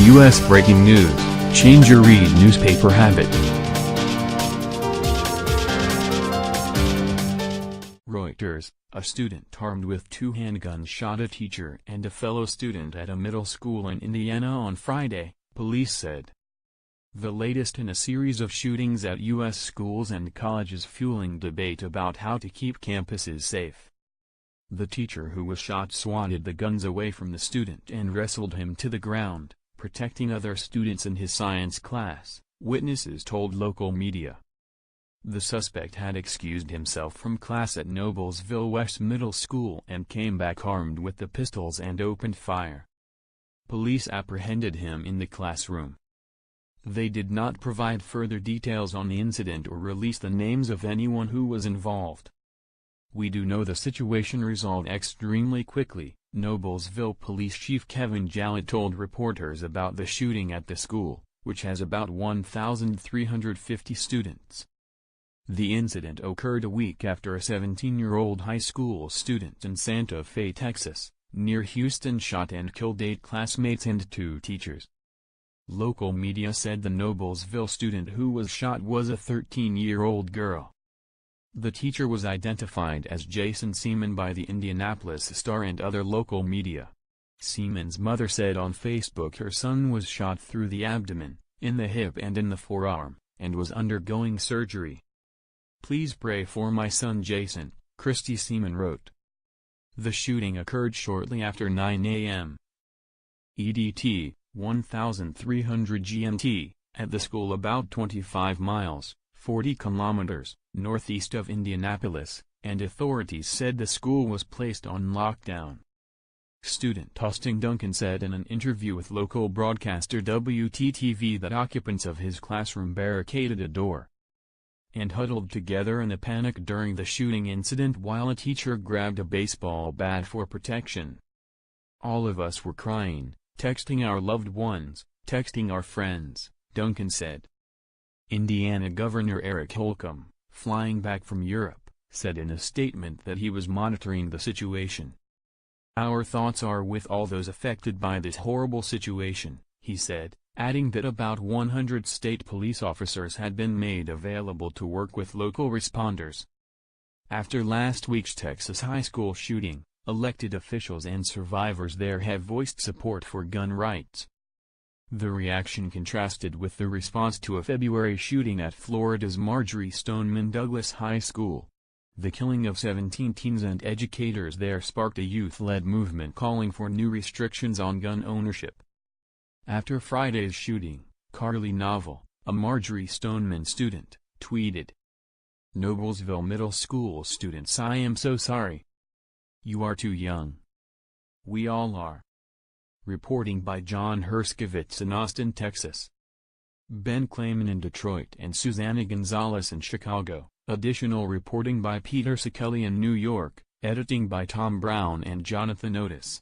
U.S. breaking news, change your read newspaper habit. Reuters, a student armed with 2 handguns shot a teacher and a fellow student at a middle school in Indiana on Friday, police said. The latest in a series of shootings at U.S. schools and colleges fueling debate about how to keep campuses safe. The teacher who was shot swatted the guns away from the student and wrestled him to the ground, protecting other students in his science class, witnesses told local media. The suspect had excused himself from class at Noblesville West Middle School and came back armed with the pistols and opened fire. Police apprehended him in the classroom. They did not provide further details on the incident or release the names of anyone who was involved. "We do know the situation resolved extremely quickly," Noblesville Police Chief Kevin Jowitt told reporters about the shooting at the school, which has about 1,350 students. The incident occurred a week after a 17-year-old high school student in Santa Fe, Texas, near Houston shot and killed 8 classmates and 2 teachers. Local media said the Noblesville student who was shot was a 13-year-old girl. The teacher was identified as Jason Seaman by the Indianapolis Star and other local media. Seaman's mother said on Facebook her son was shot through the abdomen, in the hip and in the forearm, and was undergoing surgery. "Please pray for my son Jason," Christy Seaman wrote. The shooting occurred shortly after 9 a.m. EDT, 1300 GMT, at the school about 25 miles, 40 kilometers, northeast of Indianapolis, and authorities said the school was placed on lockdown. Student Austin Duncan said in an interview with local broadcaster WTTV that occupants of his classroom barricaded a door and huddled together in a panic during the shooting incident while a teacher grabbed a baseball bat for protection. "All of us were crying, texting our loved ones, texting our friends," Duncan said. Indiana Governor Eric Holcomb, flying back from Europe, said in a statement that he was monitoring the situation. "Our thoughts are with all those affected by this horrible situation," he said, adding that about 100 state police officers had been made available to work with local responders. After last week's Texas high school shooting, elected officials and survivors there have voiced support for gun rights. The reaction contrasted with the response to a February shooting at Florida's Marjory Stoneman Douglas High School. The killing of 17 teens and educators there sparked a youth-led movement calling for new restrictions on gun ownership. After Friday's shooting, Carly Novel, a Marjory Stoneman student, tweeted, "Noblesville Middle School students, I am so sorry. You are too young. We all are." Reporting by John Herskovitz in Austin, Texas. Ben Clayman in Detroit and Susanna Gonzalez in Chicago. Additional reporting by Peter Sekeli in New York, editing by Tom Brown and Jonathan Otis.